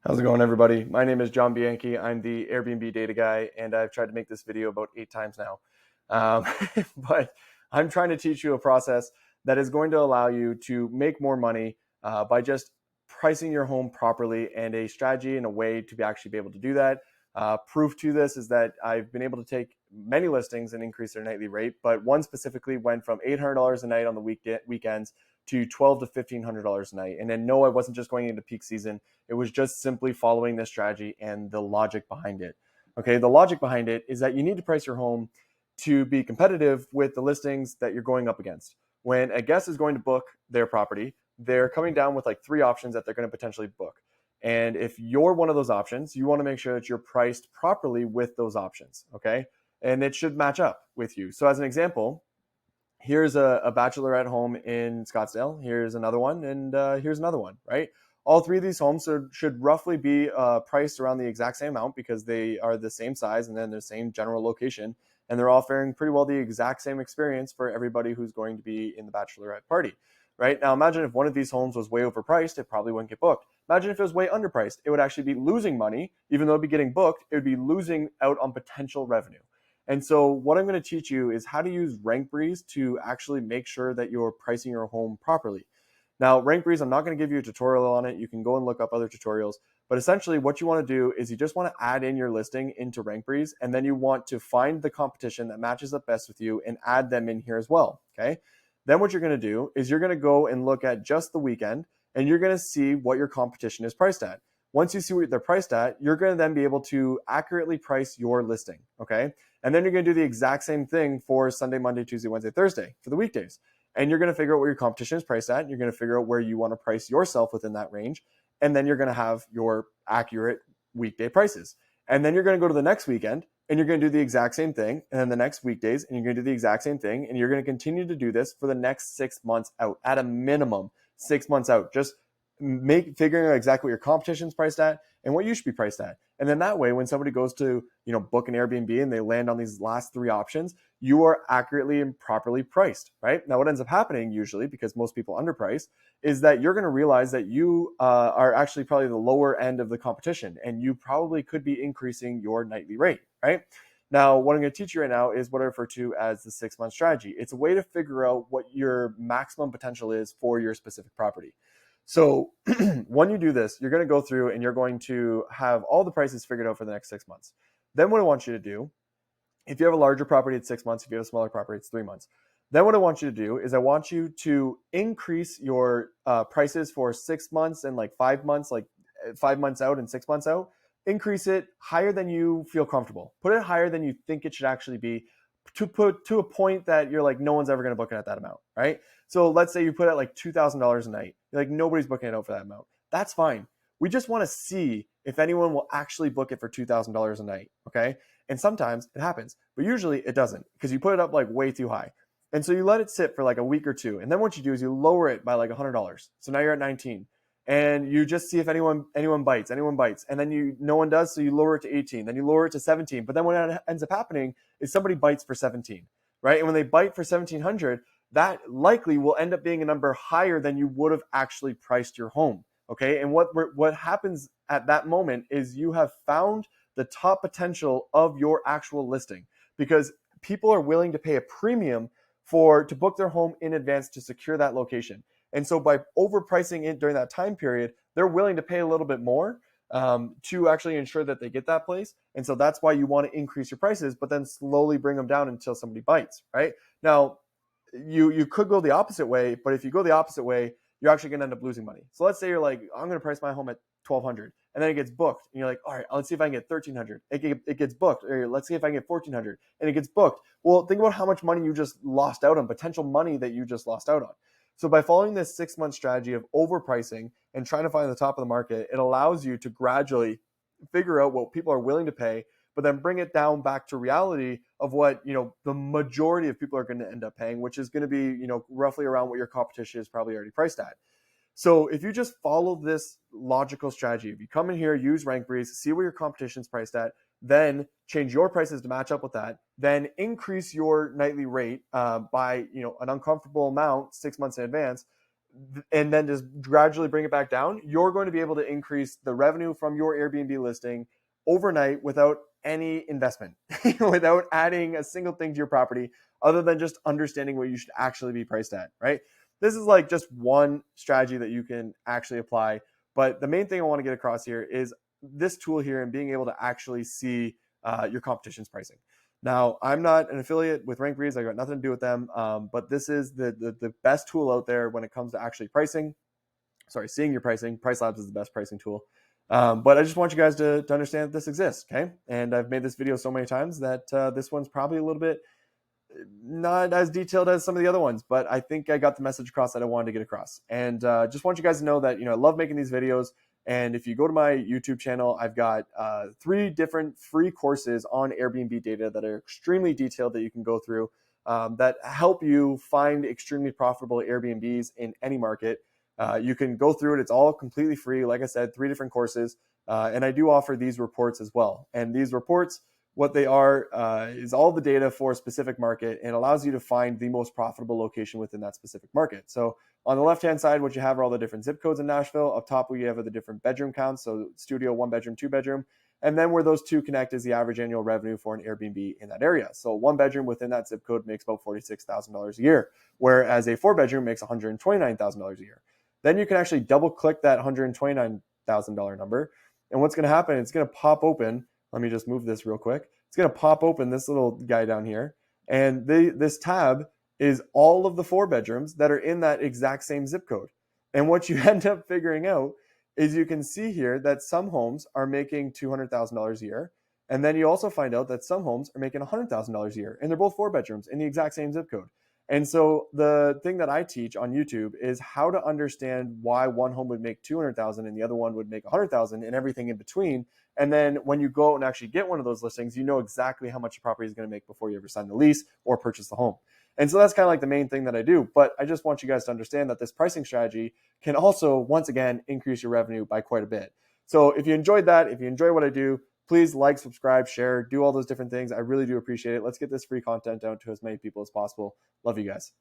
How's it going, everybody? My name is John Bianchi. I'm the Airbnb data guy, and I've tried to make this video about 8 times now. Um, but I'm trying to teach you a process that is going to allow you to make more money by just pricing your home properly, and a strategy and a way to actually be able to do that. Proof to this is that I've been able to take many listings and increase their nightly rate, but one specifically went from $800 a night on the weekends to $1,200 to $1,500 a night. And then no, I wasn't just going into peak season. It was just simply following this strategy and the logic behind it. Okay, the logic behind it is that you need to price your home to be competitive with the listings that you're going up against. When a guest is going to book their property, they're coming down with like three options that they're going to potentially book. And if you're one of those options, you want to make sure that you're priced properly with those options. Okay, and it should match up with you. So, as an example, here's a bachelorette home in Scottsdale. Here's another one, and here's another one, right? All three of these homes should roughly be priced around the exact same amount because they are the same size and then the same general location. And they're offering pretty well the exact same experience for everybody who's going to be in the bachelorette party, right? Now, imagine if one of these homes was way overpriced, it probably wouldn't get booked. Imagine if it was way underpriced, it would actually be losing money. Even though it'd be getting booked, it would be losing out on potential revenue. And so what I'm going to teach you is how to use RankFreeze to actually make sure that you're pricing your home properly. Now, RankFreeze, I'm not going to give you a tutorial on it. You can go and look up other tutorials. But essentially what you want to do is you just want to add in your listing into RankFreeze, and then you want to find the competition that matches up best with you and add them in here as well, okay? Then what you're going to do is you're going to go and look at just the weekend, and you're going to see what your competition is priced at. Once you see what they're priced at, you're going to then be able to accurately price your listing, okay? And then you're going to do the exact same thing for Sunday, Monday, Tuesday, Wednesday, Thursday for the weekdays. And you're going to figure out what your competition is priced at. You're going to figure out where you want to price yourself within that range. And then you're going to have your accurate weekday prices. And then you're going to go to the next weekend and you're going to do the exact same thing. And then the next weekdays, and you're going to do the exact same thing. And you're going to continue to do this for the next 6 months out, at a minimum 6 months out. Just figuring out exactly what your competition's priced at and what you should be priced at. And then that way, when somebody goes to, book an Airbnb and they land on these last three options, you are accurately and properly priced, right? Now, what ends up happening usually, because most people underprice, is that you're going to realize that you are actually probably the lower end of the competition, and you probably could be increasing your nightly rate, right? Now, what I'm going to teach you right now is what I refer to as the 6-month strategy. It's a way to figure out what your maximum potential is for your specific property. So when you do this, you're going to go through and you're going to have all the prices figured out for the next 6 months. Then what I want you to do, if you have a larger property, it's 6 months. If you have a smaller property, it's 3 months. Then what I want you to do is I want you to increase your prices for 6 months and like 5 months, like 5 months out and 6 months out. Increase it higher than you feel comfortable. Put it higher than you think it should actually be, to put to a point that you're like, no one's ever going to book it at that amount, right? So let's say you put it like $2,000 a night. You're like, nobody's booking it out for that amount. That's fine. We just want to see if anyone will actually book it for $2,000 a night, okay? And sometimes it happens, but usually it doesn't, because you put it up like way too high. And so you let it sit for like a week or two. And then what you do is you lower it by like $100. So now you're at 19. And you just see if anyone bites. And then no one does, so you lower it to 18. Then you lower it to 17. But then what ends up happening is somebody bites for 17, right? And when they bite for 1,700, that likely will end up being a number higher than you would have actually priced your home, okay? And what happens at that moment is you have found the top potential of your actual listing, because people are willing to pay a premium to book their home in advance to secure that location. And so by overpricing it during that time period, they're willing to pay a little bit more to actually ensure that they get that place. And so that's why you want to increase your prices, but then slowly bring them down until somebody bites, right? Now, you could go the opposite way, but if you go the opposite way, you're actually going to end up losing money. So let's say you're like, I'm going to price my home at $1,200, and then it gets booked, and you're like, all right, let's see if I can get $1,300. It gets booked, or let's see if I can get $1,400, and it gets booked. Well, think about how much money you just lost out on, potential money that you just lost out on. So by following this 6-month strategy of overpricing and trying to find the top of the market, it allows you to gradually figure out what people are willing to pay, but then bring it down back to reality of what, the majority of people are going to end up paying, which is going to be, roughly around what your competition is probably already priced at. So if you just follow this logical strategy, if you come in here, use RankFreeze, see where your competition's priced at, then change your prices to match up with that, then increase your nightly rate by an uncomfortable amount 6 months in advance, and then just gradually bring it back down, you're going to be able to increase the revenue from your Airbnb listing overnight without any investment, without adding a single thing to your property other than just understanding what you should actually be priced at, right? This is like just one strategy that you can actually apply. But the main thing I want to get across here is this tool here and being able to actually see your competition's pricing. Now, I'm not an affiliate with RankFreeze. I got nothing to do with them, but this is the best tool out there when it comes to actually pricing. Sorry, seeing your pricing. Price Labs is the best pricing tool. But I just want you guys to understand that this exists, okay? And I've made this video so many times that this one's probably a little bit not as detailed as some of the other ones, but I think I got the message across that I wanted to get across. And just want you guys to know that, I love making these videos. And if you go to my YouTube channel, I've got 3 different free courses on Airbnb data that are extremely detailed that you can go through that help you find extremely profitable Airbnbs in any market. You can go through it. It's all completely free. Like I said, 3 different courses. And I do offer these reports as well. And these reports, what they are is all the data for a specific market and allows you to find the most profitable location within that specific market. So on the left-hand side, what you have are all the different zip codes in Nashville. Up top, we have the different bedroom counts. So studio, 1 bedroom, 2 bedroom. And then where those two connect is the average annual revenue for an Airbnb in that area. So 1 bedroom within that zip code makes about $46,000 a year, whereas a 4 bedroom makes $129,000 a year. Then you can actually double click that $129,000 number. And what's going to happen, it's going to pop open. Let me just move this real quick. It's going to pop open this little guy down here. And this tab is all of the 4 bedrooms that are in that exact same zip code. And what you end up figuring out is you can see here that some homes are making $200,000 a year. And then you also find out that some homes are making $100,000 a year. And they're both 4 bedrooms in the exact same zip code. And so the thing that I teach on YouTube is how to understand why one home would make 200,000 and the other one would make 100,000 and everything in between. And then when you go out and actually get one of those listings, you know exactly how much your property is going to make before you ever sign the lease or purchase the home. And so that's kind of like the main thing that I do. But I just want you guys to understand that this pricing strategy can also, once again, increase your revenue by quite a bit. So if you enjoyed that, if you enjoy what I do, please like, subscribe, share, do all those different things. I really do appreciate it. Let's get this free content out to as many people as possible. Love you guys.